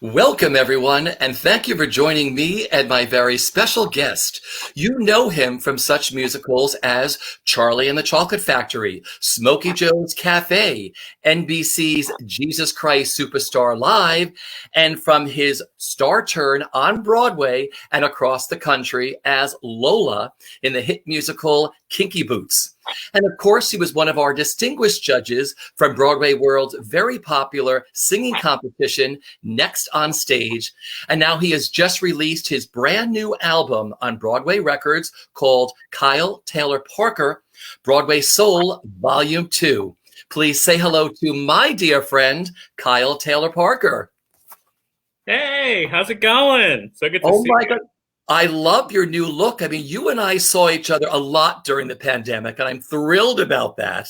Welcome, everyone, and thank you for joining me and my very special guest. You know him from such musicals as Charlie and the Chocolate Factory, Smokey Joe's Cafe, NBC's Jesus Christ Superstar Live, and from his star turn on Broadway and across the country as Lola in the hit musical Kinky Boots. And of course, he was one of our distinguished judges from BroadwayWorld's very popular singing competition, Next on Stage. And now he has just released his brand new album on Broadway Records called Kyle Taylor Parker, Broadway Soul Volume 2. Please say hello to my dear friend, Kyle Taylor Parker. Hey, how's it going? So good to Oh see my you. God. I love your new look. I mean, you and I saw each other a lot during the pandemic, and I'm thrilled about that.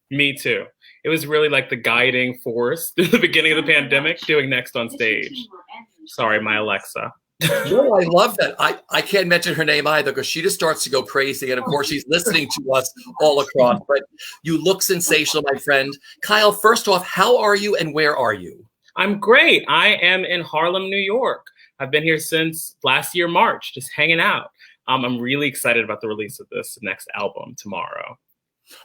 Me too. It was really like the guiding force through the beginning of the pandemic, doing Next on Stage. Sorry, my Alexa. No, I love that. I can't mention her name either because she just starts to go crazy. And of course, she's listening to us all across. But you look sensational, my friend. Kyle, first off, how are you and where are you? I'm great. I am in Harlem, New York. I've been here since last year, March, just hanging out. I'm really excited about the release of this next album tomorrow.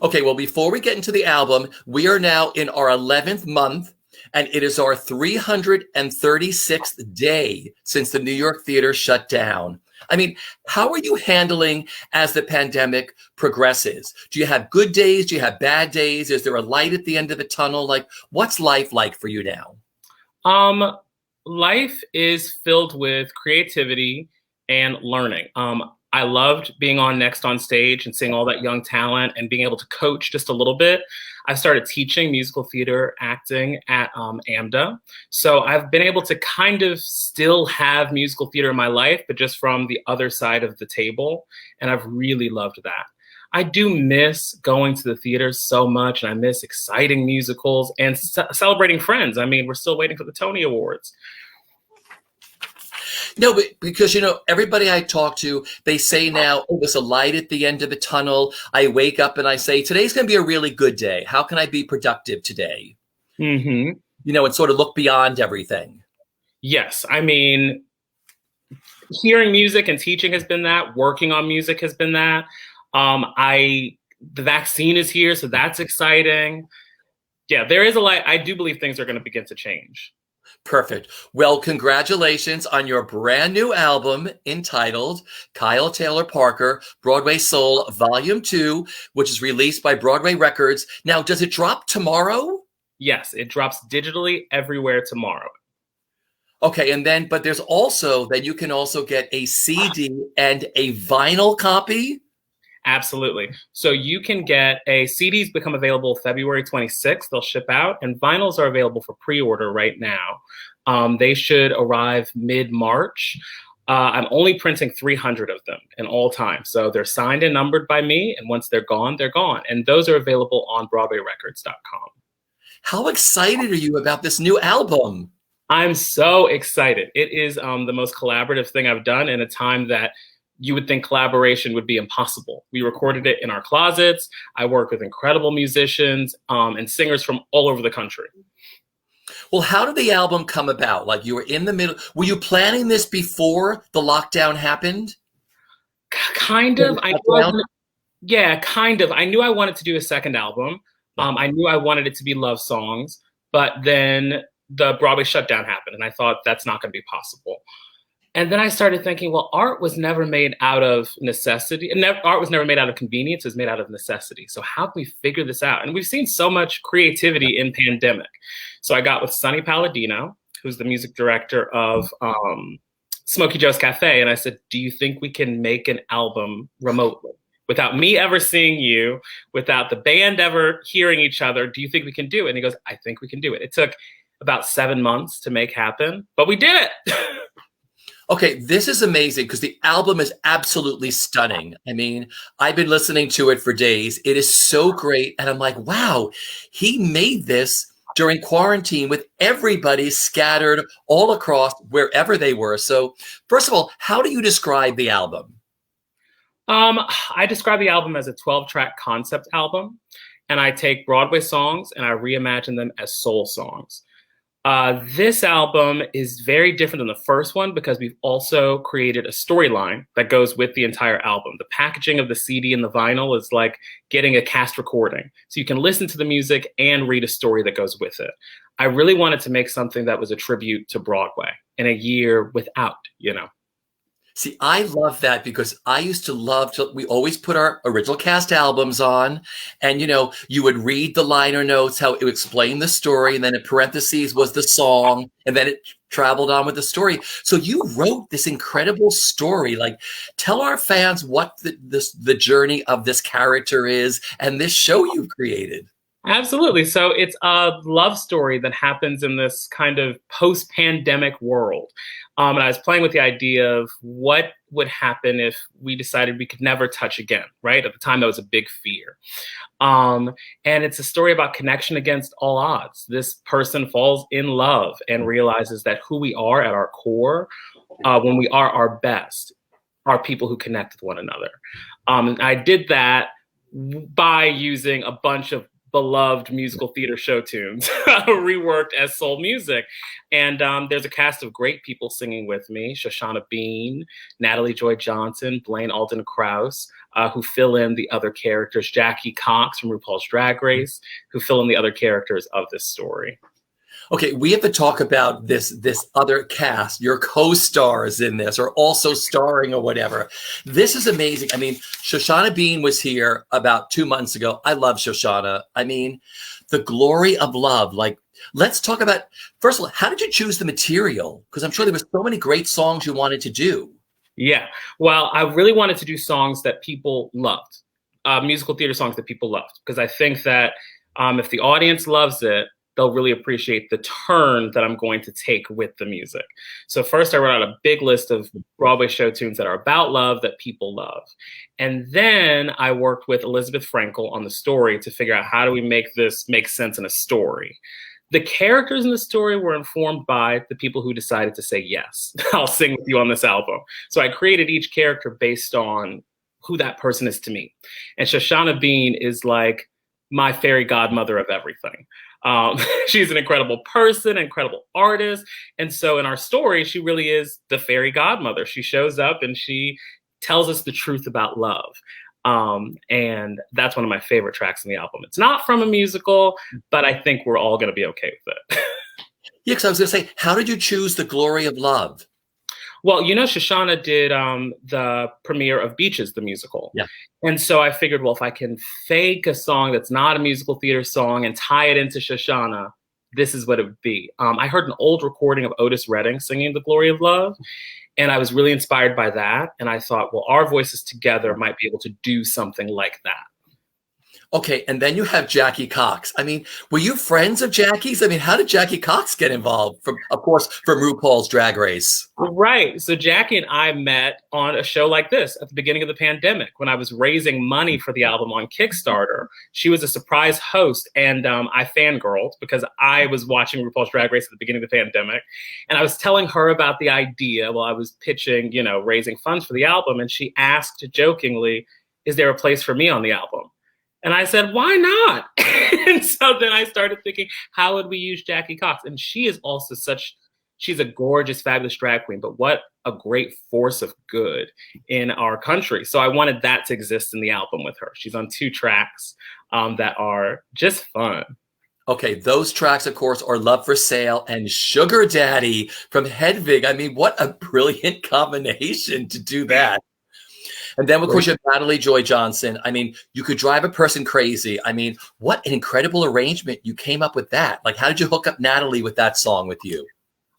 Okay, well, before we get into the album, we are now in our 11th month, and it is our 336th day since the New York theater shut down. I mean, how are you handling as the pandemic progresses? Do you have good days? Do you have bad days? Is there a light at the end of the tunnel? Like, what's life like for you now? Life is filled with creativity and learning. I loved being on Next on Stage and seeing all that young talent and being able to coach just a little bit. I started teaching musical theater acting at AMDA. So I've been able to kind of still have musical theater in my life, but just from the other side of the table. And I've really loved that. I do miss going to the theater so much, and I miss exciting musicals and celebrating friends. I mean, we're still waiting for the Tony Awards. No, but because, everybody I talk to, they say now, oh, there's a light at the end of the tunnel. I wake up and I say, today's going to be a really good day. How can I be productive today? Mm-hmm. And sort of look beyond everything. Yes. I mean, hearing music and teaching has been that. Working on music has been that. The vaccine is here, so that's exciting. Yeah, there is a light. I do believe things are going to begin to change. Perfect. Well, congratulations on your brand new album entitled Kyle Taylor Parker, Broadway Soul Volume 2, which is released by Broadway Records. Now, does it drop tomorrow? Yes, it drops digitally everywhere tomorrow. Okay, but there's also, then you can also get a CD and a vinyl copy? Absolutely. So you can get CDs become available February 26th. They'll ship out, and vinyls are available for pre-order right now. They should arrive mid-March. I'm only printing 300 of them in all time. So they're signed and numbered by me, and once they're gone, they're gone. And those are available on BroadwayRecords.com. How excited are you about this new album? I'm so excited. It is the most collaborative thing I've done in a time that you would think collaboration would be impossible. We recorded it in our closets. I work with incredible musicians and singers from all over the country. Well, how did the album come about? Like, you were in the middle. Were you planning this before the lockdown happened? Kind of. Kind of. I knew I wanted to do a second album. I knew I wanted it to be love songs, but then the Broadway shutdown happened, and I thought that's not going to be possible. And then I started thinking, well, art was never made out of necessity. Art was never made out of convenience. It was made out of necessity. So how can we figure this out? And we've seen so much creativity in pandemic. So I got with Sonny Palladino, who's the music director of Smokey Joe's Cafe. And I said, do you think we can make an album remotely? Without me ever seeing you, without the band ever hearing each other, do you think we can do it? And he goes, I think we can do it. It took about 7 months to make happen, but we did it. Okay, this is amazing because the album is absolutely stunning. I mean, I've been listening to it for days. It is so great. And I'm like, wow, he made this during quarantine with everybody scattered all across wherever they were. So first of all, how do you describe the album? I describe the album as a 12-track concept album. And I take Broadway songs and I reimagine them as soul songs. This album is very different than the first one because we've also created a storyline that goes with the entire album. The packaging of the CD and the vinyl is like getting a cast recording. So you can listen to the music and read a story that goes with it. I really wanted to make something that was a tribute to Broadway in a year without, you know. See, I love that because I used to love to, we always put our original cast albums on, and you would read the liner notes, how it would explain the story, and then in parentheses was the song, and then it traveled on with the story. So you wrote this incredible story. Like, tell our fans what the journey of this character is and this show you've created. Absolutely. So it's a love story that happens in this kind of post-pandemic world. And I was playing with the idea of what would happen if we decided we could never touch again, right? At the time, that was a big fear. And it's a story about connection against all odds. This person falls in love and realizes that who we are at our core, when we are our best, are people who connect with one another. And I did that by using a bunch of beloved musical theater show tunes reworked as soul music. And there's a cast of great people singing with me: Shoshana Bean, Natalie Joy Johnson, Blaine Alden Krause, who fill in the other characters, Jackie Cox from RuPaul's Drag Race, who fill in the other characters of this story. Okay, we have to talk about this other cast. Your co-stars in this are also starring or whatever. This is amazing. I mean, Shoshana Bean was here about 2 months ago. I love Shoshana. I mean, the glory of love. Like, let's talk about, first of all, how did you choose the material? Because I'm sure there were so many great songs you wanted to do. Yeah, well, I really wanted to do songs that people loved, musical theater songs that people loved, because I think that if the audience loves it, they'll really appreciate the turn that I'm going to take with the music. So first I wrote out a big list of Broadway show tunes that are about love that people love. And then I worked with Elizabeth Frankel on the story to figure out, how do we make this make sense in a story? The characters in the story were informed by the people who decided to say, yes, I'll sing with you on this album. So I created each character based on who that person is to me. And Shoshana Bean is like my fairy godmother of everything. She's an incredible person, incredible artist. And so in our story, she really is the fairy godmother. She shows up and she tells us the truth about love. And that's one of my favorite tracks in the album. It's not from a musical, but I think we're all going to be okay with it. Yeah, because I was going to say, how did you choose The Glory of Love? Well, Shoshana did the premiere of Beaches, the musical. Yeah. And so I figured, well, if I can fake a song that's not a musical theater song and tie it into Shoshana, this is what it would be. I heard an old recording of Otis Redding singing The Glory of Love, and I was really inspired by that. And I thought, well, our voices together might be able to do something like that. Okay, and then you have Jackie Cox. I mean, were you friends of Jackie's? I mean, how did Jackie Cox get involved? Of course, from RuPaul's Drag Race. Right. So Jackie and I met on a show like this at the beginning of the pandemic when I was raising money for the album on Kickstarter. She was a surprise host, and I fangirled because I was watching RuPaul's Drag Race at the beginning of the pandemic. And I was telling her about the idea while I was pitching, raising funds for the album. And she asked jokingly, is there a place for me on the album? And I said, why not? And so then I started thinking, how would we use Jackie Cox? And she is also she's a gorgeous, fabulous drag queen, but what a great force of good in our country. So I wanted that to exist in the album with her. She's on 2 tracks that are just fun. Okay, those tracks, of course, are Love for Sale and Sugar Daddy from Hedwig. I mean, what a brilliant combination to do that. And then, of course, you have Natalie Joy Johnson. I mean, You Could Drive a Person Crazy. I mean, what an incredible arrangement you came up with that. Like, how did you hook up Natalie with that song with you?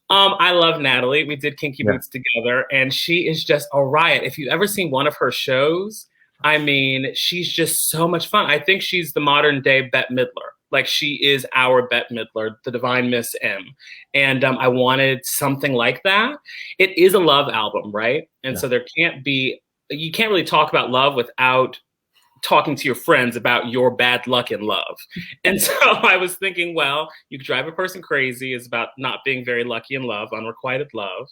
I love Natalie. We did Kinky Boots together, and she is just a riot. If you've ever seen one of her shows, I mean, she's just so much fun. I think she's the modern day Bette Midler. Like, she is our Bette Midler, the Divine Miss M. And I wanted something like that. It is a love album, right? And so you can't really talk about love without talking to your friends about your bad luck in love. And so I was thinking, well, You Could Drive a Person Crazy is about not being very lucky in love, unrequited love.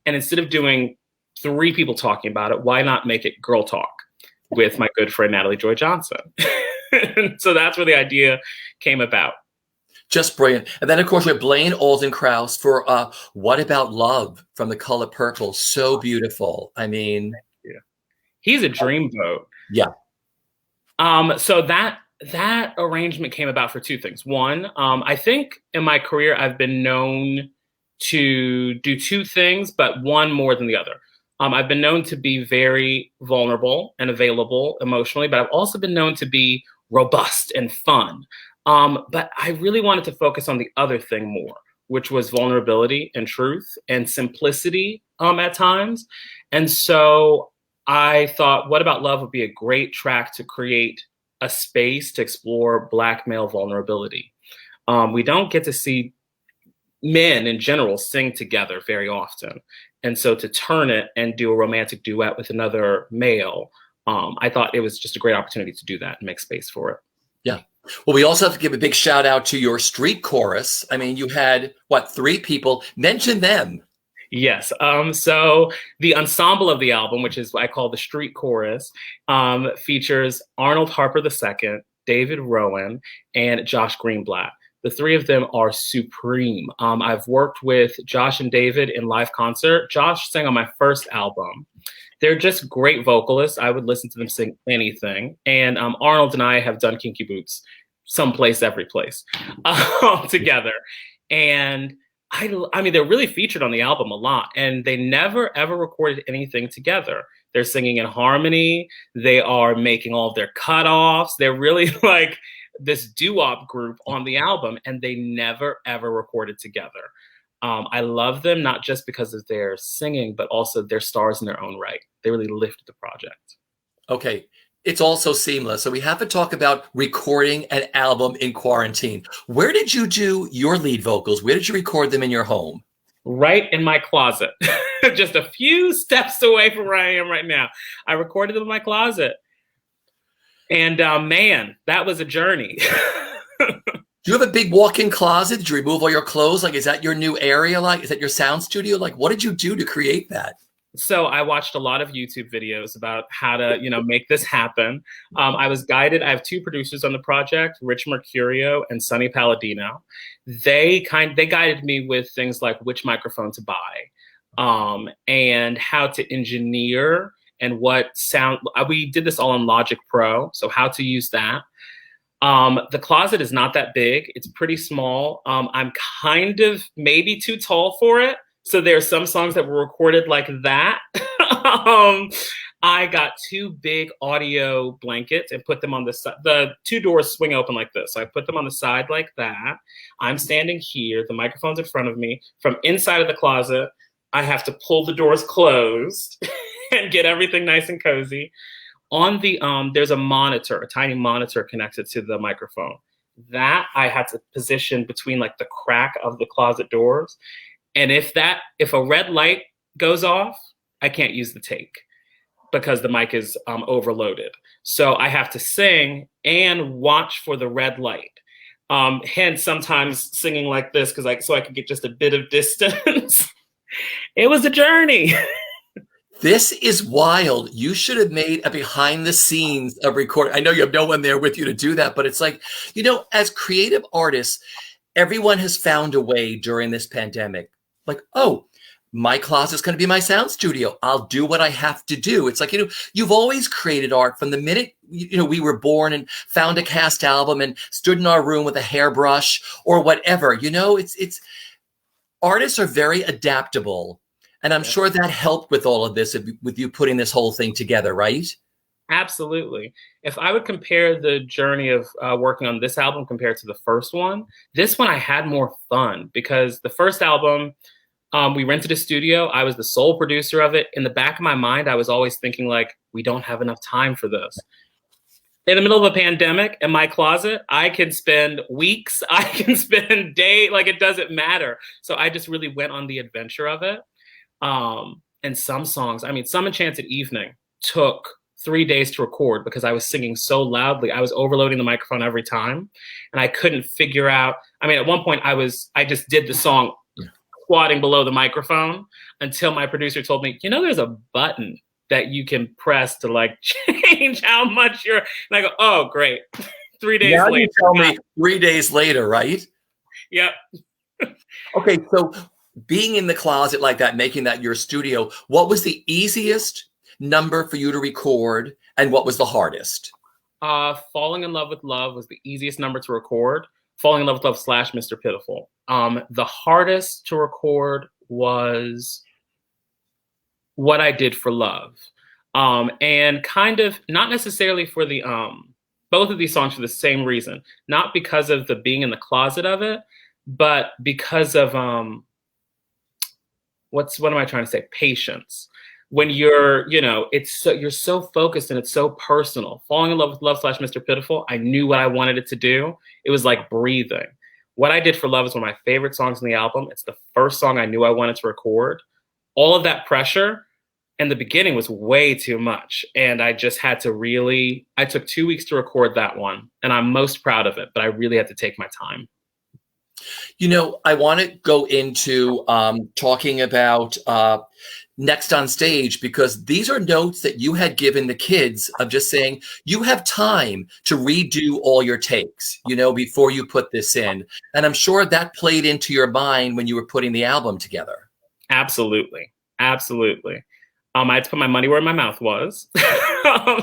And instead of doing 3 people talking about it, why not make it girl talk with my good friend, Natalie Joy Johnson? And so that's where the idea came about. Just brilliant. And then, of course, we have Blaine Oldenkrauss for What About Love from The Color Purple. So beautiful. I mean, Yeah. He's a dreamboat. yeah. So that arrangement came about for two things. One, I think in my career, I've been known to do two things, but one more than the other. I've been known to be very vulnerable and available emotionally, but I've also been known to be robust and fun. But I really wanted to focus on the other thing more, which was vulnerability and truth and simplicity at times. And so I thought, What About Love would be a great track to create a space to explore Black male vulnerability. We don't get to see men in general sing together very often. And so to turn it and do a romantic duet with another male, I thought it was just a great opportunity to do that and make space for it. Yeah. Well, we also have to give a big shout out to your street chorus. I mean, you had, what, 3 people? Mention them. Yes. So the ensemble of the album, which is what I call the street chorus, features Arnold Harper II, David Rowan, and Josh Greenblatt. The 3 of them are supreme. I've worked with Josh and David in live concert. Josh sang on my first album. They're just great vocalists. I would listen to them sing anything. And Arnold and I have done Kinky Boots someplace, every place together. And I mean, they're really featured on the album a lot, and they never, ever recorded anything together. They're singing in harmony. They are making all of their cutoffs. They're really like this doo-wop group on the album, and they never, ever recorded together. I love them, not just because of their singing, but also they're stars in their own right. They really lifted the project. Okay. It's also seamless. So we have to talk about recording an album in quarantine. Where did you do your lead vocals? Where did you record them in your home? Right in my closet. Just a few steps away from where I am right now. I recorded them in my closet. And man, that was a journey. Do you have a big walk-in closet? Did you remove all your clothes? Like, is that your new area? Like, is that your sound studio? Like, what did you do to create that? So I watched a lot of YouTube videos about how to, make this happen. I was guided. I have 2 producers on the project, Rich Mercurio and Sonny Palladino. They guided me with things like which microphone to buy, and how to engineer and what sound. We did this all on Logic Pro, so how to use that. The closet is not that big. It's pretty small. I'm kind of maybe too tall for it. So there are some songs that were recorded like that. I got 2 big audio blankets and put them on the side. The 2 doors swing open like this. So I put them on the side like that. I'm standing here. The microphone's in front of me. From inside of the closet, I have to pull the doors closed and get everything nice and cozy. On the there's a monitor, a tiny monitor connected to the microphone. That I had to position between like the crack of the closet doors. And if a red light goes off, I can't use the take because the mic is overloaded. So I have to sing and watch for the red light. Hence sometimes singing like this so I could get just a bit of distance. It was a journey. This is wild. You should have made a behind the scenes of recording. I know you have no one there with you to do that, but it's like, as creative artists, everyone has found a way during this pandemic. Like, oh, my closet's going to be my sound studio. I'll do what I have to do. It's like, you've always created art from the minute, we were born and found a cast album and stood in our room with a hairbrush or whatever. It's artists are very adaptable. And I'm sure that helped with all of this, with you putting this whole thing together, right? Absolutely. If I would compare the journey of working on this album compared to the first one, this one I had more fun because the first album, we rented a studio. I was the sole producer of it. In the back of my mind, I was always thinking like, we don't have enough time for this. In the middle of a pandemic in my closet, I can spend weeks, I can spend days, like it doesn't matter. So I just really went on the adventure of it. And some songs, Some Enchanted Evening took 3 days to record because I was singing so loudly. I was overloading the microphone every time and I couldn't figure out. At one point I just did the song squatting below the microphone until my producer told me, there's a button that you can press to like change how much and I go, oh, great. 3 days now later. You tell me 3 days later, right? Yep. Okay, so being in the closet like that, making that your studio, what was the easiest number for you to record and what was the hardest? Falling in Love with Love was the easiest number to record. Falling in Love with Love / Mr. Pitiful. The hardest to record was What I Did for Love. And kind of not necessarily for the both of these songs for the same reason, not because of the being in the closet of it, but because of what am I trying to say? Patience. When you're, you're so focused and it's so personal. Falling in Love with Love / Mr. Pitiful, I knew what I wanted it to do. It was like breathing. What I Did for Love is one of my favorite songs in the album. It's the first song I knew I wanted to record. All of that pressure in the beginning was way too much. And I just had to I took 2 weeks to record that one. And I'm most proud of it, but I really had to take my time. I want to go into talking about Next on Stage, because these are notes that you had given the kids of just saying, you have time to redo all your takes, before you put this in. And I'm sure that played into your mind when you were putting the album together. Absolutely. Absolutely. I had to put my money where my mouth was.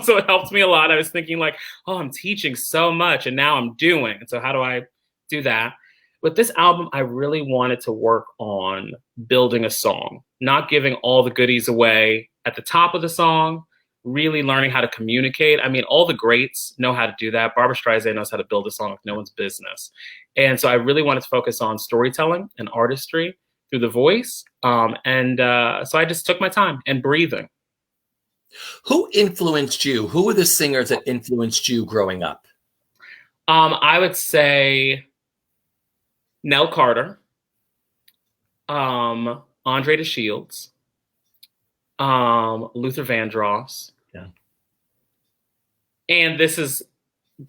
So it helped me a lot. I was thinking like, oh, I'm teaching so much and now I'm doing. And so how do I do that? With this album, I really wanted to work on building a song, not giving all the goodies away at the top of the song, really learning how to communicate. I mean, all the greats know how to do that. Barbra Streisand knows how to build a song like no one's business. And so I really wanted to focus on storytelling and artistry through the voice. So I just took my time and breathing. Who influenced you? Who were the singers that influenced you growing up? I would say Nell Carter, Andre de Shields, Luther Vandross. Yeah. And this is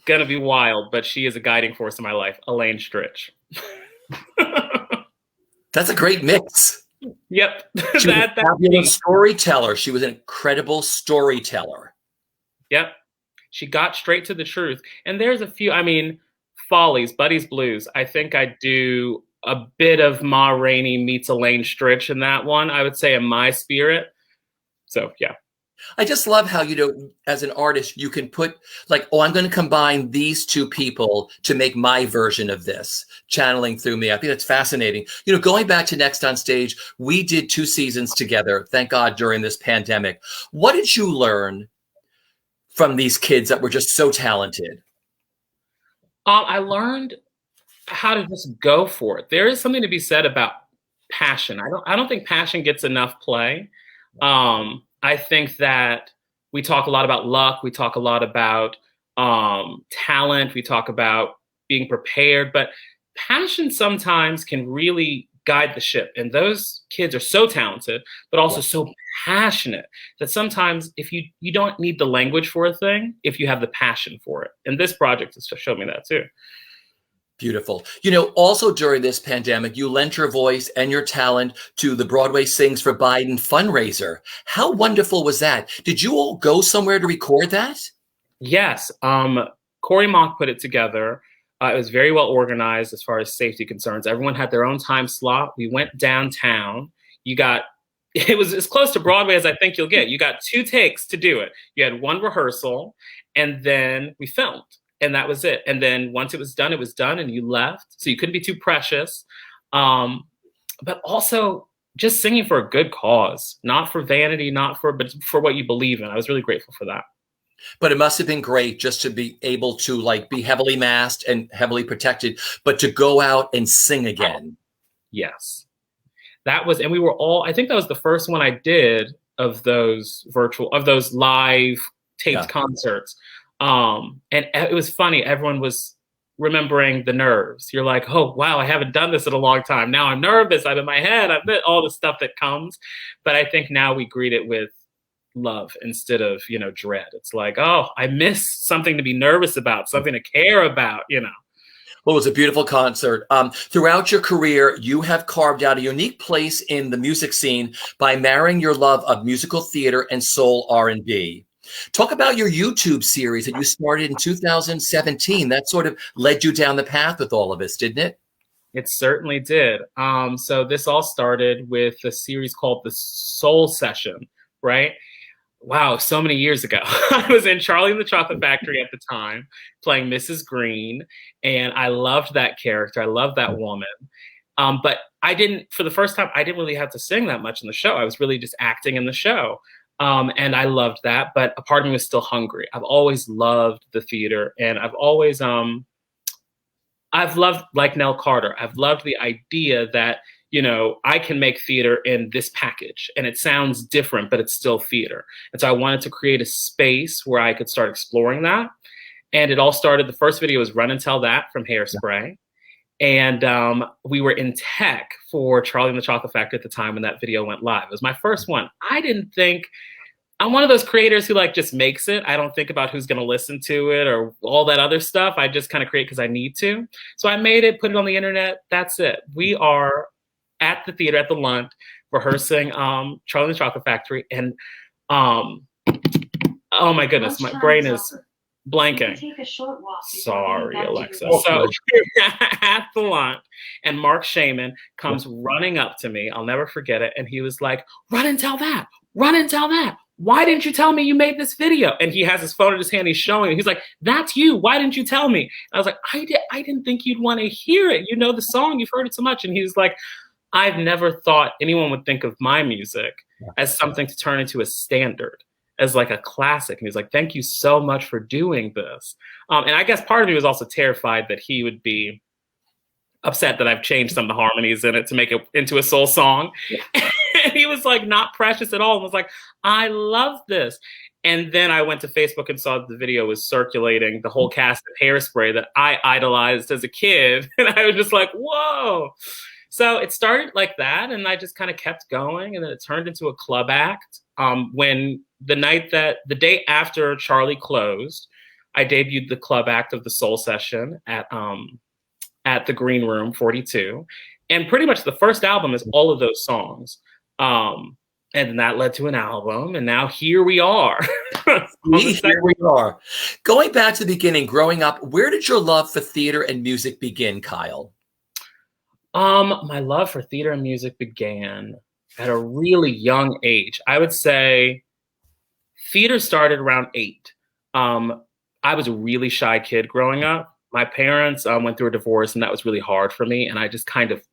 going to be wild, but she is a guiding force in my life, Elaine Stritch. That's a great mix. Yep. She was a fabulous storyteller. She was an incredible storyteller. Yep. She got straight to the truth. And there's a few, Follies, Buddy's Blues. I think I do a bit of Ma Rainey meets Elaine Stritch in that one, I would say, in my spirit. So, yeah. I just love how, as an artist, you can put like, oh, I'm going to combine these two people to make my version of this, channeling through me. I think that's fascinating. Going back to Next on Stage, we did 2 seasons together, thank God, during this pandemic. What did you learn from these kids that were just so talented? I learned how to just go for it. There is something to be said about passion. I don't think passion gets enough play. I think that we talk a lot about luck. We talk a lot about talent. We talk about being prepared, but passion sometimes can really guide the ship. And those kids are so talented, but also so passionate that sometimes if you don't need the language for a thing, if you have the passion for it. And this project has shown me that too. Beautiful. Also during this pandemic, you lent your voice and your talent to the Broadway Sings for Biden fundraiser. How wonderful was that? Did you all go somewhere to record that? Yes. Corey Mock put it together. It was very well organized as far as safety concerns. Everyone had their own time slot. We went downtown. It was as close to Broadway as I think you'll get. You got 2 takes to do it. You had 1 rehearsal, and then we filmed. And that was it. And then once it was done, and you left. So you couldn't be too precious. But also just singing for a good cause, not for vanity, but for what you believe in. I was really grateful for that. But it must have been great just to be able to be heavily masked and heavily protected, but to go out and sing again. Yes. And we were all, I think that was the first one I did of those live taped concerts. And it was funny. Everyone was remembering the nerves. You're like, oh, wow, I haven't done this in a long time. Now I'm nervous. I'm in my head. I've been all the stuff that comes. But I think now we greet it with love instead of, dread. It's like, oh, I missed something to be nervous about, something to care about, Well, it was a beautiful concert. Throughout your career, you have carved out a unique place in the music scene by marrying your love of musical theater and soul R&B. Talk about your YouTube series that you started in 2017. That sort of led you down the path with all of us, didn't it? It certainly did. So this all started with a series called The Soul Session, right? Wow, so many years ago. I was in Charlie and the Chocolate Factory at the time, playing Mrs. Green, and I loved that character. I loved that woman. But for the first time, I didn't really have to sing that much in the show. I was really just acting in the show. And I loved that, but a part of me was still hungry. I've always loved the theater, and I've loved, like Nell Carter, I've loved the idea that, I can make theater in this package and it sounds different, but it's still theater. And so I wanted to create a space where I could start exploring that. And it all started, the first video was Run and Tell That from Hairspray. And we were in tech for Charlie and the Chocolate Factory at the time when that video went live. It was my first one. I'm one of those creators who just makes it. I don't think about who's going to listen to it or all that other stuff. I just kind of create because I need to. So I made it, put it on the internet. That's it. We are at the theater at the Lunt rehearsing Charlie and the Chocolate Factory. And oh my goodness, my brain is blanking. Take a short walk. Sorry, Alexa. So at the Lunt, and Mark Shaman comes running up to me. I'll never forget it. And he was like, "Run and tell that. Run and tell that. Why didn't you tell me you made this video?" And he has his phone in his hand. He's showing it. He's like, "That's you. Why didn't you tell me?" And I was like, I didn't think you'd want to hear it. You know the song. You've heard it so much. And he was like, "I've never thought anyone would think of my music as something to turn into a standard, as like a classic." And he was like, "Thank you so much for doing this." And I guess part of me was also terrified that he would be upset that I've changed some of the harmonies in it to make it into a soul song. Yeah. And he was like, not precious at all, and was like, "I love this." And then I went to Facebook and saw that the video was circulating, the whole cast of Hairspray that I idolized as a kid. And I was just like, whoa. So it started like that, and I just kind of kept going, and then it turned into a club act. When the day after Charlie closed, I debuted the club act of the Soul Session at the Green Room 42. And pretty much the first album is all of those songs. And then that led to an album, and now here we are. Here we are. Going back to the beginning, growing up, where did your love for theater and music begin, Kyle? My love for theater and music began at a really young age. I would say theater started around 8. I was a really shy kid growing up. My parents went through a divorce, and that was really hard for me. And I just kind of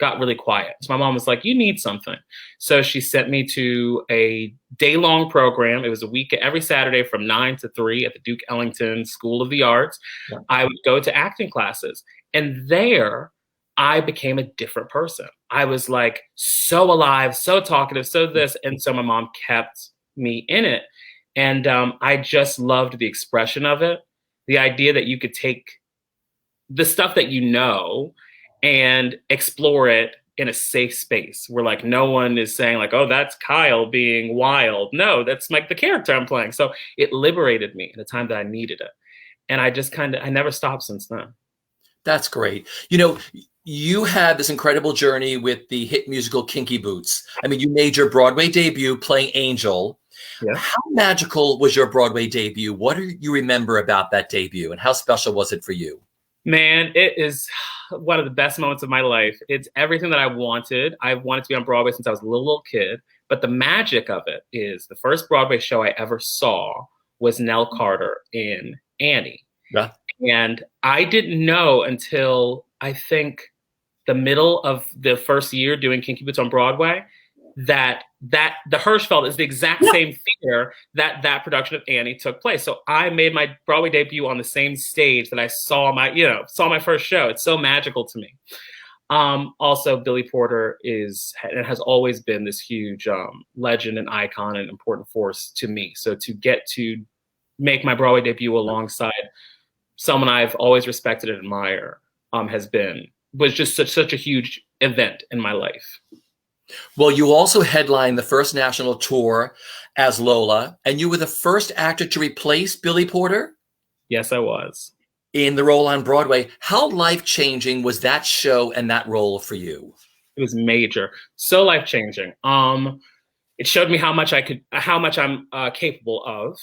got really quiet. So my mom was like, "You need something." So she sent me to a day-long program. It was a week, every Saturday from 9 to 3 at the Duke Ellington School of the Arts. Yeah. I would go to acting classes. And there, I became a different person. I was like so alive, so talkative, so this. And so my mom kept me in it. And I just loved the expression of it. The idea that you could take the stuff that you know and explore it in a safe space where like no one is saying like, "Oh, that's Kyle being wild." No, that's like the character I'm playing. So it liberated me in a time that I needed it. And I just I never stopped since then. That's great. You had this incredible journey with the hit musical Kinky Boots. I mean, you made your Broadway debut playing Angel. Yeah. How magical was your Broadway debut? What do you remember about that debut, and how special was it for you? Man, it is one of the best moments of my life. It's everything that I wanted. I've wanted to be on Broadway since I was a little kid. But the magic of it is the first Broadway show I ever saw was Nell Carter in Annie. Yeah. And I didn't know until I think the middle of the first year doing Kinky Boots on Broadway that the Hirschfeld is the exact same theater that production of Annie took place. So I made my Broadway debut on the same stage that I saw my first show. It's so magical to me. Also, Billy Porter has always been this huge legend and icon and important force to me. So to get to make my Broadway debut alongside someone I've always respected and admired was just such a huge event in my life. Well, you also headlined the first national tour as Lola, and you were the first actor to replace Billy Porter? Yes, I was. In the role on Broadway. How life-changing was that show and that role for you? It was major. So life-changing. It showed me how much I'm capable of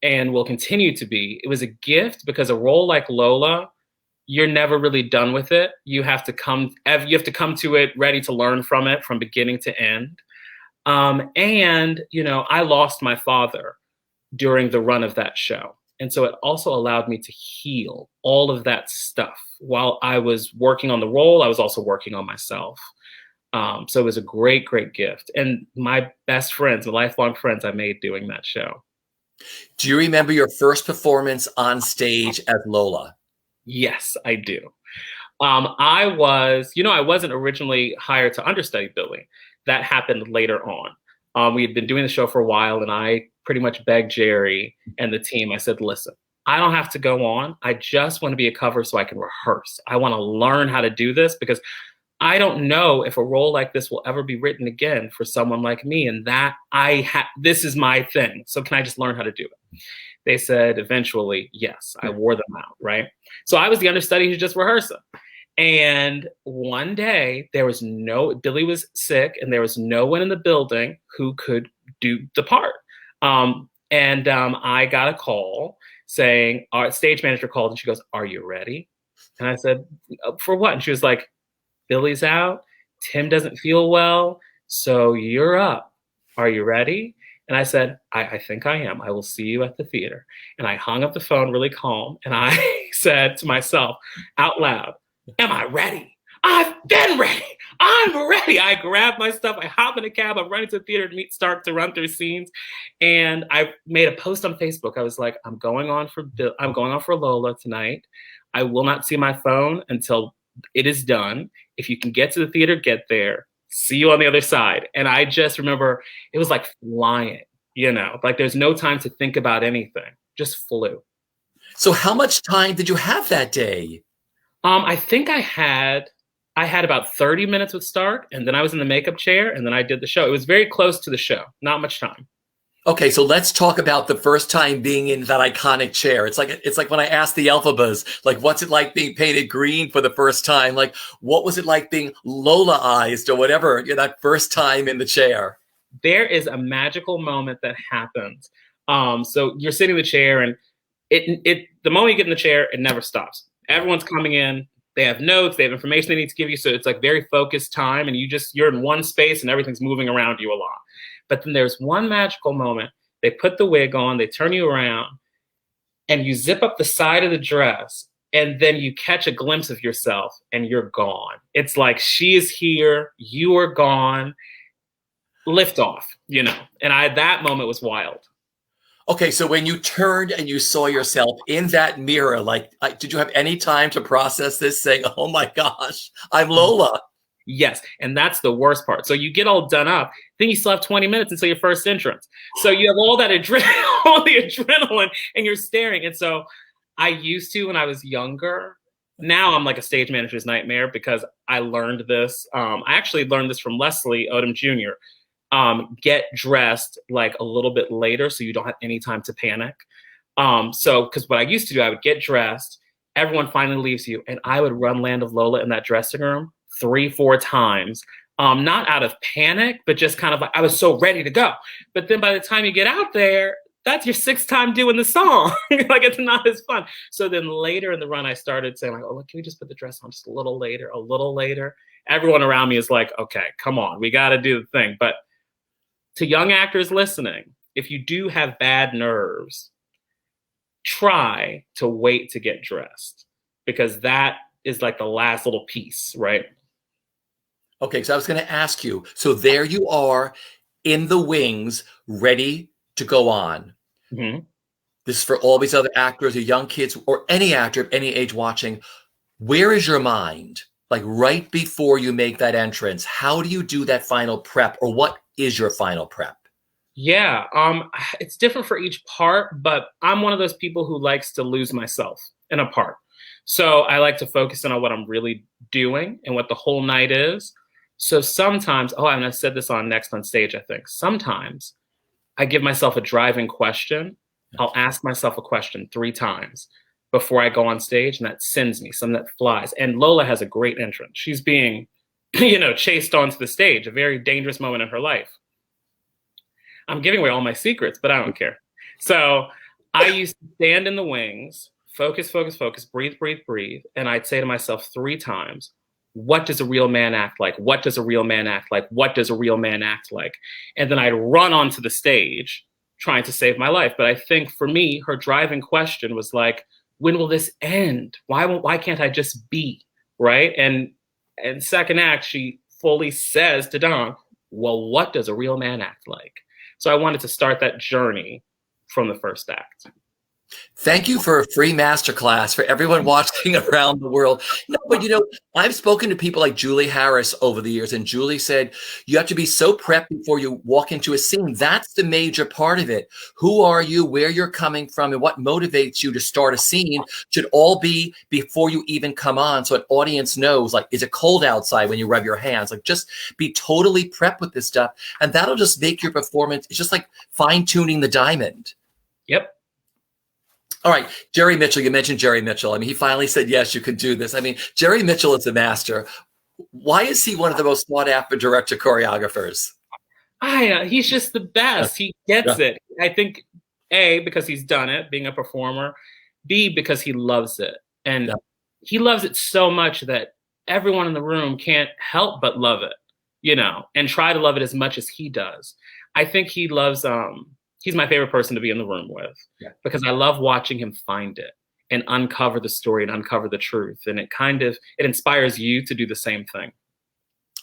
and will continue to be. It was a gift because a role like Lola, you're never really done with it. You have to come to it ready to learn from it from beginning to end. And, you know, I lost my father during the run of that show. And so it also allowed me to heal all of that stuff. While I was working on the role, I was also working on myself. So it was a great, great gift. And my best friends, my lifelong friends I made doing that show. Do you remember your first performance on stage as Lola? Yes, I do. I wasn't originally hired to understudy Billy. That happened later on. We had been doing the show for a while, and I pretty much begged Jerry and the team. I said, listen, I don't have to go on. I just want to be a cover so I can rehearse. I want to learn how to do this because I don't know if a role like this will ever be written again for someone like me. And this is my thing. So can I just learn how to do it? They said eventually, yes. I wore them out, right? So I was the understudy who's just rehearsing. And one day Billy was sick and there was no one in the building who could do the part. I got a call saying, our stage manager called and she goes, "Are you ready?" And I said, "For what?" And she was like, "Billy's out. Tim doesn't feel well. So you're up. Are you ready?" And I said, I think I am. I will see you at the theater. And I hung up the phone really calm. And I said to myself out loud, "Am I ready? I've been ready. I'm ready." I grabbed my stuff. I hop in a cab. I'm running to the theater to meet Stark to run through scenes. And I made a post on Facebook. I was like, I'm going on for Lola tonight. I will not see my phone until it is done. If you can get to the theater, get there. See you on the other side. And I just remember it was like flying, like there's no time to think about anything, just flew. So how much time did you have that day? I think I had about 30 minutes with Stark, and then I was in the makeup chair, and then I did the show. It was very close to the show, not much time. Okay, so let's talk about the first time being in that iconic chair. It's like when I asked the Elphabas, like, what's it like being painted green for the first time? Like, what was it like being Lola-ized or whatever, that first time in the chair? There is a magical moment that happens. So you're sitting in the chair, and the moment you get in the chair, it never stops. Everyone's coming in. They have notes. They have information they need to give you. So it's like very focused time, and you're in one space, and everything's moving around you a lot. But then there's one magical moment. They put the wig on, they turn you around, and you zip up the side of the dress, and then you catch a glimpse of yourself, and you're gone. It's like she is here, you are gone, lift off, And that moment was wild. Okay, so when you turned and you saw yourself in that mirror, did you have any time to process this, saying, "Oh my gosh, I'm Lola"? Yes, and that's the worst part. So you get all done up, then you still have 20 minutes until your first entrance. So you have all that all the adrenaline, and you're staring. And so I used to when I was younger. Now I'm like a stage manager's nightmare because I learned this. I actually learned this from Leslie Odom Jr. Get dressed like a little bit later so you don't have any time to panic. Because what I used to do, I would get dressed, everyone finally leaves you, and I would run Land of Lola in that dressing room 3-4 times, not out of panic, but just kind of like I was so ready to go. But then by the time you get out there, that's your 6th time doing the song. Like it's not as fun. So then later in the run, I started saying like, "Oh, look, can we just put the dress on just a little later, a little later?" Everyone around me is like, "Okay, come on, we got to do the thing." But to young actors listening, if you do have bad nerves, try to wait to get dressed because that is like the last little piece, right? Okay, so I was going to ask you, so there you are in the wings, ready to go on. Mm-hmm. This is for all these other actors or young kids or any actor of any age watching. Where is your mind? Like right before you make that entrance, how do you do that final prep, or what is your final prep? Yeah, it's different for each part, but I'm one of those people who likes to lose myself in a part. So I like to focus in on what I'm really doing and what the whole night is. So sometimes, and I said this on Next on Stage, I think, sometimes I give myself a driving question. I'll ask myself a question 3 times before I go on stage, and that sends me, something that flies. And Lola has a great entrance. She's being, chased onto the stage, a very dangerous moment in her life. I'm giving away all my secrets, but I don't care. So I used to stand in the wings, focus, focus, focus, breathe, breathe, breathe. And I'd say to myself 3 times, what does a real man act like? What does a real man act like? What does a real man act like? And then I'd run onto the stage trying to save my life. But I think for me, her driving question was like, when will this end? Why can't I just be, right? And second act, she fully says to Don, well, what does a real man act like? So I wanted to start that journey from the first act. Thank you for a free masterclass for everyone watching around the world. No, but I've spoken to people like Julie Harris over the years, and Julie said, you have to be so prepped before you walk into a scene. That's the major part of it. Who are you, where you're coming from, and what motivates you to start a scene should all be before you even come on. So an audience knows, like, is it cold outside when you rub your hands? Like, just be totally prepped with this stuff. And that'll just make your performance, it's just like fine tuning the diamond. Yep. All right, Jerry Mitchell, you mentioned Jerry Mitchell. I mean, he finally said, yes, you can do this. I mean, Jerry Mitchell is a master. Why is he one of the most sought after director choreographers? He's just the best. He gets it. I think, A, because he's done it, being a performer. B, because he loves it. And he loves it so much that everyone in the room can't help but love it, and try to love it as much as he does. I think he loves... he's my favorite person to be in the room with because I love watching him find it and uncover the story and uncover the truth. And it inspires you to do the same thing.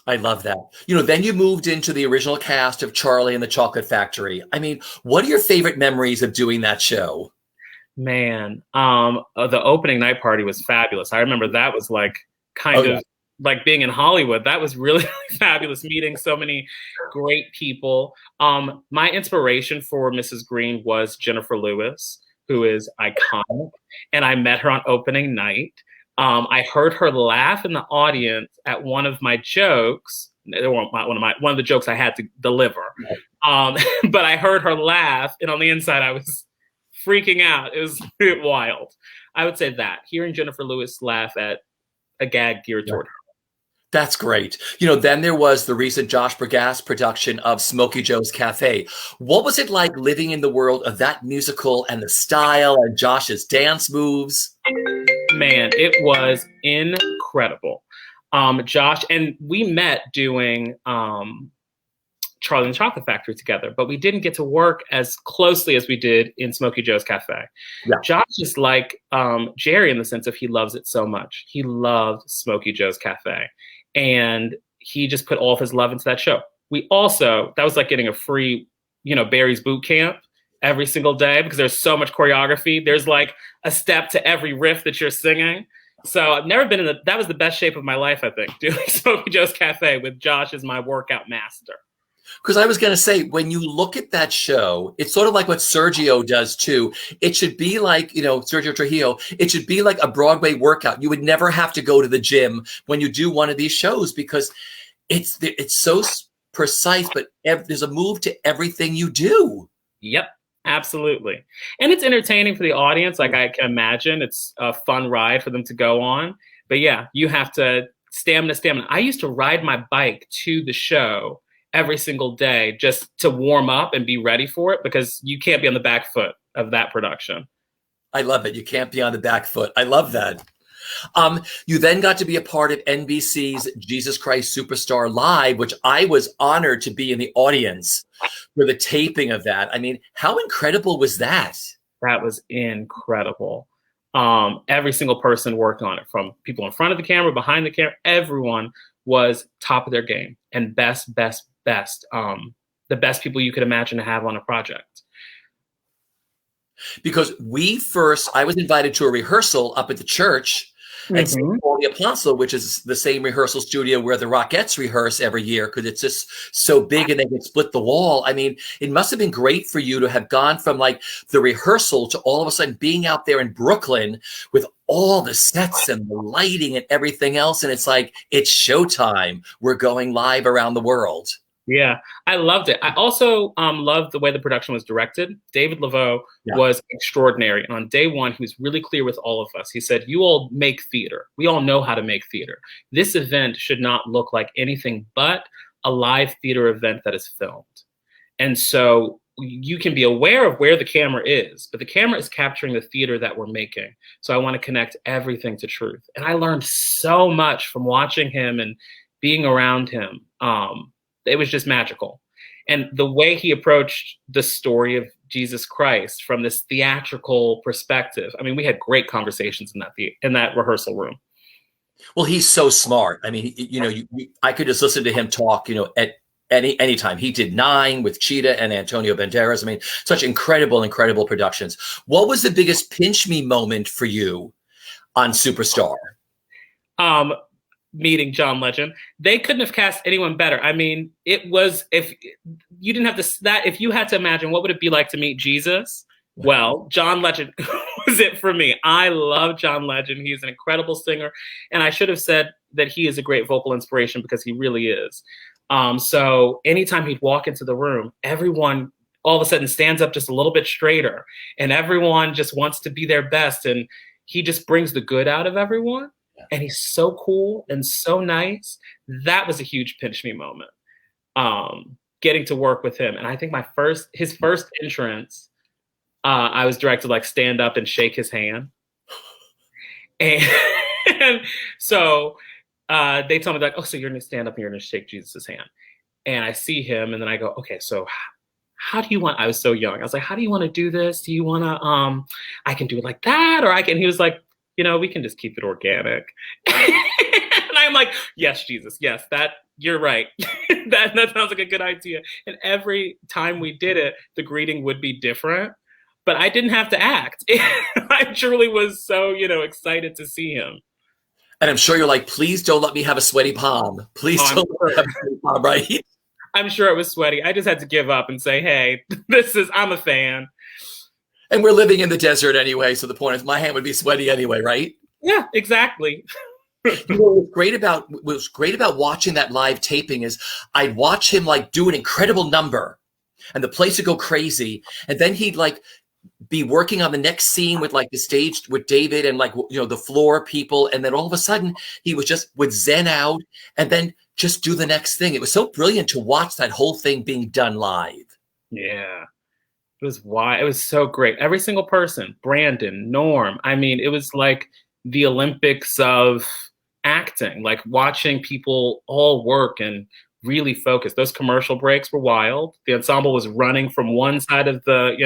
I love that. Then you moved into the original cast of Charlie and the Chocolate Factory. I mean, what are your favorite memories of doing that show? Man, the opening night party was fabulous. I remember that was like kind of like being in Hollywood. That was really, really fabulous, meeting so many great people. My inspiration for Mrs. Green was Jennifer Lewis, who is iconic. And I met her on opening night. I heard her laugh in the audience at one of my jokes. One of the jokes I had to deliver. But I heard her laugh, and on the inside I was freaking out. It was wild. I would say that, hearing Jennifer Lewis laugh at a gag geared toward her. That's great. Then there was the recent Josh Bergasse production of Smokey Joe's Cafe. What was it like living in the world of that musical and the style and Josh's dance moves? Man, it was incredible. Josh, and we met doing Charlie and the Chocolate Factory together, but we didn't get to work as closely as we did in Smokey Joe's Cafe. Yeah. Josh is like Jerry in the sense of he loves it so much. He loved Smokey Joe's Cafe. And he just put all of his love into that show. That was like getting a free, Barry's boot camp every single day because there's so much choreography. There's like a step to every riff that you're singing. So I've never been that was the best shape of my life, I think, doing Smokey Joe's Cafe with Josh as my workout master. Because I was going to say, when you look at that show, it's sort of like what Sergio does too. It should be like, Sergio Trujillo, it should be like a Broadway workout. You would never have to go to the gym when you do one of these shows because it's so precise, but there's a move to everything you do. Yep, absolutely. And it's entertaining for the audience. Like I can imagine it's a fun ride for them to go on. But yeah, you have to stamina. I used to ride my bike to the show every single day just to warm up and be ready for it because you can't be on the back foot of that production. I love it. You can't be on the back foot. I love that. You then got to be a part of NBC's Jesus Christ Superstar Live, which I was honored to be in the audience for the taping of that. I mean, how incredible was that? That was incredible. Every single person worked on it, from people in front of the camera, behind the camera, everyone was top of their game and best, the best people you could imagine to have on a project. Because I was invited to a rehearsal up at the church at St. Paul the Apostle, which is the same rehearsal studio where the Rockettes rehearse every year because it's just so big and they can split the wall. I mean, it must have been great for you to have gone from like the rehearsal to all of a sudden being out there in Brooklyn with all the sets and the lighting and everything else. And it's like, it's showtime. We're going live around the world. Yeah, I loved it. I also loved the way the production was directed. David Laveau was extraordinary. And on day one, he was really clear with all of us. He said, you all make theater. We all know how to make theater. This event should not look like anything but a live theater event that is filmed. And so you can be aware of where the camera is, but the camera is capturing the theater that we're making. So I want to connect everything to truth. And I learned so much from watching him and being around him. It was just magical. And the way he approached the story of Jesus Christ from this theatrical perspective, I mean, we had great conversations in that rehearsal room. Well, he's so smart. I mean, I could just listen to him talk, at any time. He did 9 with Cheetah and Antonio Banderas. I mean, such incredible productions. What was the biggest pinch me moment for you on Superstar? Meeting John Legend. They couldn't have cast anyone better. I mean, it was, if you didn't have if you had to imagine what would it be like to meet Jesus, well, John Legend was it for me. I love John Legend. He's an incredible singer. And I should have said that he is a great vocal inspiration, because he really is. So anytime he'd walk into the room, everyone all of a sudden stands up just a little bit straighter, and everyone just wants to be their best. And he just brings the good out of everyone. And he's so cool and so nice. That was a huge pinch me moment. Getting to work with him. And I think his first entrance, I was directed to stand up and shake his hand. And so they told me so you're gonna stand up and you're gonna shake Jesus's hand. And I see him, and then I go, okay, so how do you want, I was so young. I was like, how do you want to do this? Do you want to, I can do it like that, or he was like, we can just keep it organic. And I'm like, yes, Jesus, yes, you're right. that sounds like a good idea. And every time we did it, the greeting would be different, but I didn't have to act. I truly was so, excited to see him. And I'm sure you're like, please don't let me have a sweaty palm. Please don't let me have a sweaty palm, right? I'm sure it was sweaty. I just had to give up and say, hey, I'm a fan. And we're living in the desert anyway, so the point is my hand would be sweaty anyway, right? Yeah, exactly. What was great about watching that live taping is I'd watch him do an incredible number, and the place would go crazy, and then he'd be working on the next scene with the stage with David and the floor people, and then all of a sudden he would zen out and then just do the next thing. It was so brilliant to watch that whole thing being done live. Yeah. It was so great. Every single person, Brandon, Norm. I mean, it was like the Olympics of acting, watching people all work and really focus. Those commercial breaks were wild. The ensemble was running from one side of the,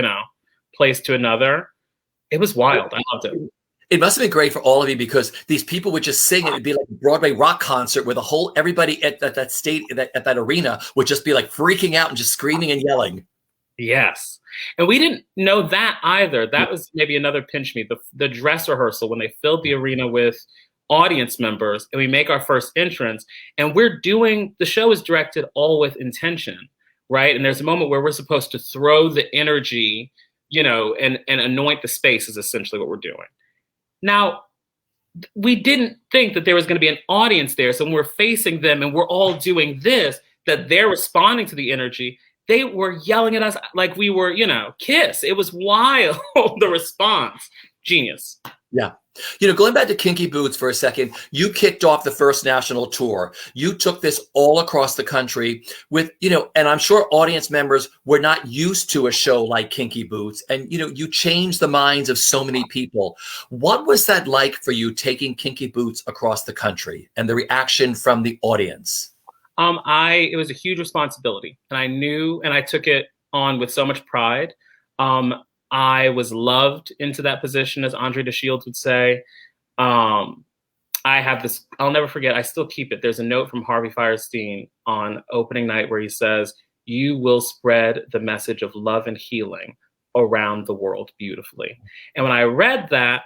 place to another. It was wild. I loved it. It must have been great for all of you, because these people would just sing, and it'd be like a Broadway rock concert where everybody at that state, at that arena would just be freaking out and just screaming and yelling. Yes. And we didn't know that either. That was maybe another pinch me. The dress rehearsal, when they filled the arena with audience members and we make our first entrance, and the show is directed all with intention, right? And there's a moment where we're supposed to throw the energy, and anoint the space is essentially what we're doing. Now, we didn't think that there was going to be an audience there. So when we're facing them and we're all doing this, that they're responding to the energy. They were yelling at us like we were, Kiss. It was wild, the response. Genius. Yeah. Going back to Kinky Boots for a second, you kicked off the first national tour. You took this all across the country with, and I'm sure audience members were not used to a show like Kinky Boots. And, you changed the minds of so many people. What was that like for you, taking Kinky Boots across the country and the reaction from the audience? It was a huge responsibility, and I knew, and I took it on with so much pride. I was loved into that position, as Andre DeShields would say. I have this, I'll never forget, I still keep it. There's a note from Harvey Fierstein on opening night where he says, "You will spread the message of love and healing around the world beautifully." And when I read that,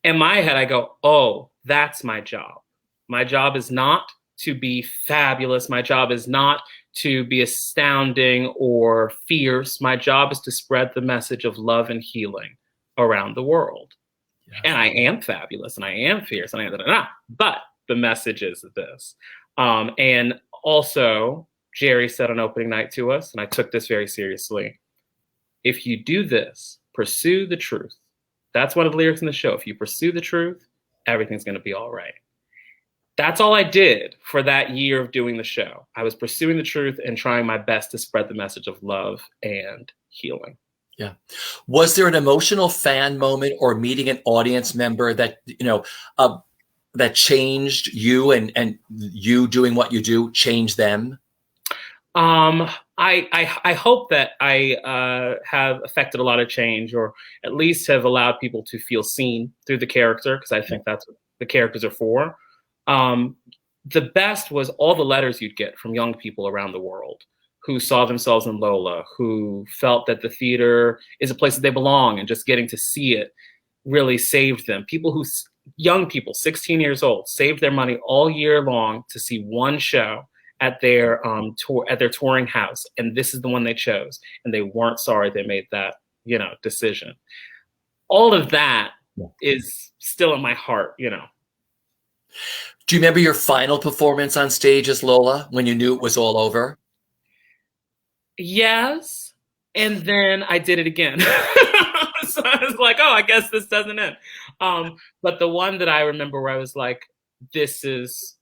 in my head, I go, oh, that's my job. My job is not to be fabulous. My job is not to be astounding or fierce. My job is to spread the message of love and healing around the world. Yeah. And I am fabulous and I am fierce and but the message is this. And also, Jerry said on opening night to us, and I took this very seriously, if you do this, pursue the truth. That's one of the lyrics in the show. If you pursue the truth, everything's going to be all right. That's all I did for that year of doing the show. I was pursuing the truth and trying my best to spread the message of love and healing. Yeah. Was there an emotional fan moment or meeting an audience member that, that changed you and you doing what you do changed them? I hope that I have affected a lot of change, or at least have allowed people to feel seen through the character, because I think that's what the characters are for. The best was all the letters you'd get from young people around the world who saw themselves in Lola, who felt that the theater is a place that they belong, and just getting to see it really saved them. Young people, 16 years old, saved their money all year long to see one show at their touring house, and this is the one they chose, and they weren't sorry they made that decision. All of that is still in my heart. Do you remember your final performance on stage as Lola when you knew it was all over? Yes, and then I did it again. So I was like, oh, I guess this doesn't end. But the one that I remember where I was like, this is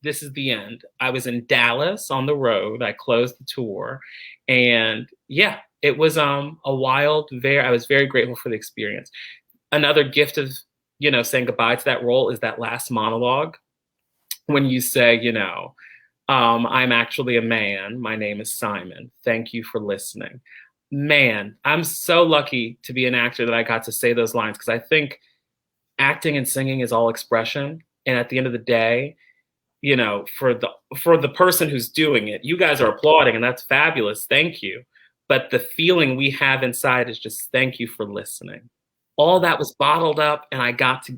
the end. I was in Dallas on the road. I closed the tour, and yeah, it was a wild. I was very grateful for the experience. Another gift of saying goodbye to that role is that last monologue when you say, I'm actually a man. My name is Simon. Thank you for listening. Man, I'm so lucky to be an actor that I got to say those lines, because I think acting and singing is all expression, and at the end of the day, for the person who's doing it, you guys are applauding, and that's fabulous. Thank you. But the feeling we have inside is just thank you for listening. All that was bottled up, and I got to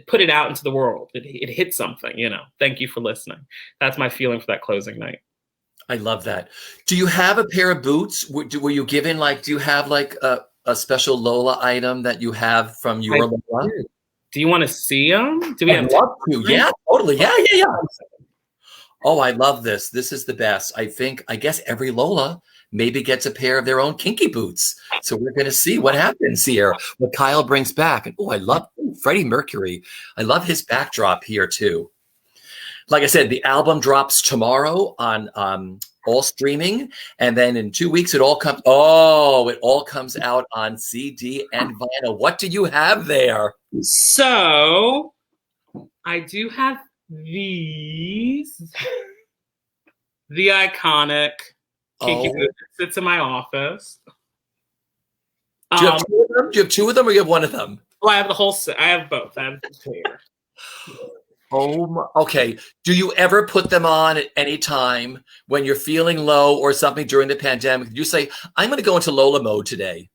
put it out into the world. It hit something, Thank you for listening. That's my feeling for that closing night. I love that. Do you have a pair of boots? Were you given do you have a special Lola item that you have from your Lola? Do you want to see them? Do we have love to? Yeah, totally. Yeah. Oh, I love this. This is the best. I guess every Lola maybe gets a pair of their own Kinky Boots. So we're going to see what happens here, what Kyle brings back. And I love Freddie Mercury. I love his backdrop here too. Like I said, the album drops tomorrow on all streaming, and then in 2 weeks it all comes out on CD and vinyl. What do you have there? So I do have these. The iconic Kinky Boots sits in my office. Do you have two of them? Do you have two of them, or you have one of them? Well, I have the whole set. I have both. I have the pair. Okay. Do you ever put them on at any time when you're feeling low or something during the pandemic? Did you say, I'm going to go into Lola mode today?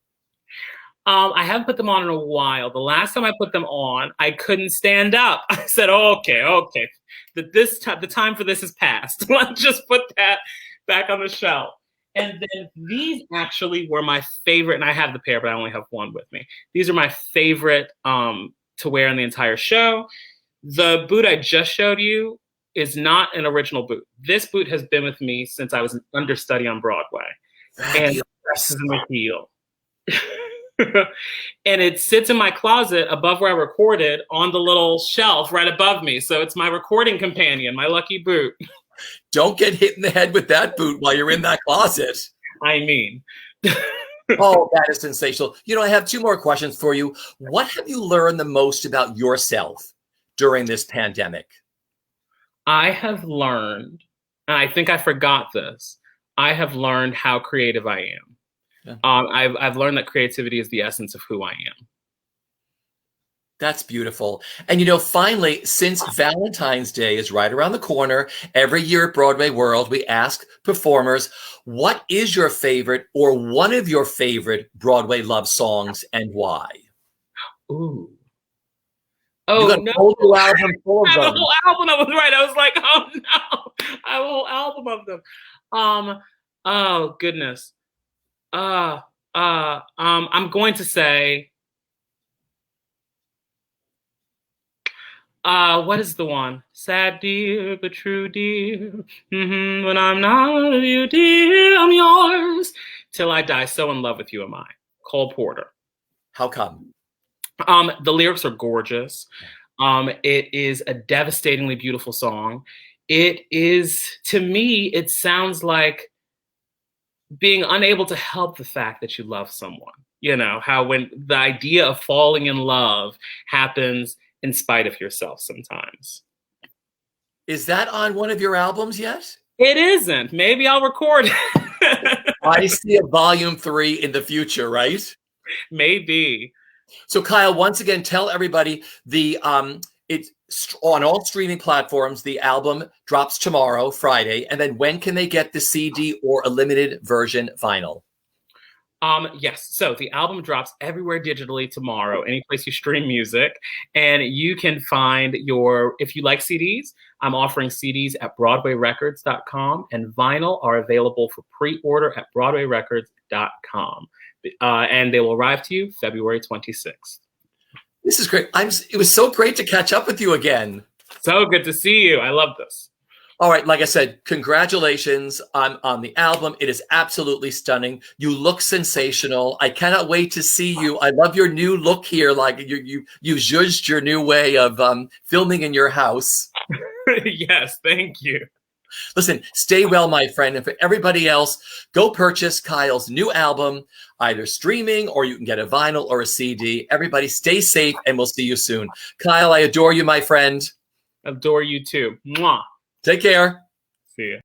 I haven't put them on in a while. The last time I put them on, I couldn't stand up. I said, okay. The time for this is past. Let's just put that back on the shelf. And then these actually were my favorite, and I have the pair, but I only have one with me. These are my favorite to wear in the entire show. The boot I just showed you is not an original boot. This boot has been with me since I was an understudy on Broadway. And this is the heel. And it sits in my closet above where I recorded on the little shelf right above me. So it's my recording companion, my lucky boot. Don't get hit in the head with that boot while you're in that closet. I mean. Oh, that is sensational. I have two more questions for you. What have you learned the most about yourself during this pandemic? I have learned, and I think I forgot this, I have learned how creative I am. Yeah. I've learned that creativity is the essence of who I am. That's beautiful. And finally, since Valentine's Day is right around the corner, every year at Broadway World, we ask performers, what is your favorite or one of your favorite Broadway love songs and why? Ooh. Oh, you got no. A whole album full of them. I have a whole album of them, right? I was like, oh no. I have a whole album of them. Oh goodness. I'm going to say, what is the one? Sad dear, but true dear. When I'm not of you, dear, I'm yours. Till I die, so in love with you am I. Cole Porter. How come? The lyrics are gorgeous. It is a devastatingly beautiful song. It is, to me, it sounds like being unable to help the fact that you love someone. You know, how when the idea of falling in love happens in spite of yourself sometimes. Is that on one of your albums yet? It isn't. Maybe I'll record it. I see a volume 3 in the future, right? Maybe. So Kyle, once again, tell everybody it's on all streaming platforms. The album drops tomorrow, Friday. And then when can they get the CD or a limited version vinyl? Yes. So the album drops everywhere digitally tomorrow, any place you stream music. And you can find if you like CDs, I'm offering CDs at BroadwayRecords.com, and vinyl are available for pre-order at BroadwayRecords.com. And they will arrive to you February 26th. This is great. It was so great to catch up with you again. So good to see you. I love this. All right, like I said, congratulations on the album. It is absolutely stunning. You look sensational. I cannot wait to see you. I love your new look here. Like you zhuzhed your new way of filming in your house. Yes, thank you. Listen, stay well, my friend. And for everybody else, go purchase Kyle's new album, either streaming or you can get a vinyl or a CD. Everybody stay safe and we'll see you soon. Kyle, I adore you, my friend. Adore you too. Mwah. Take care. See ya.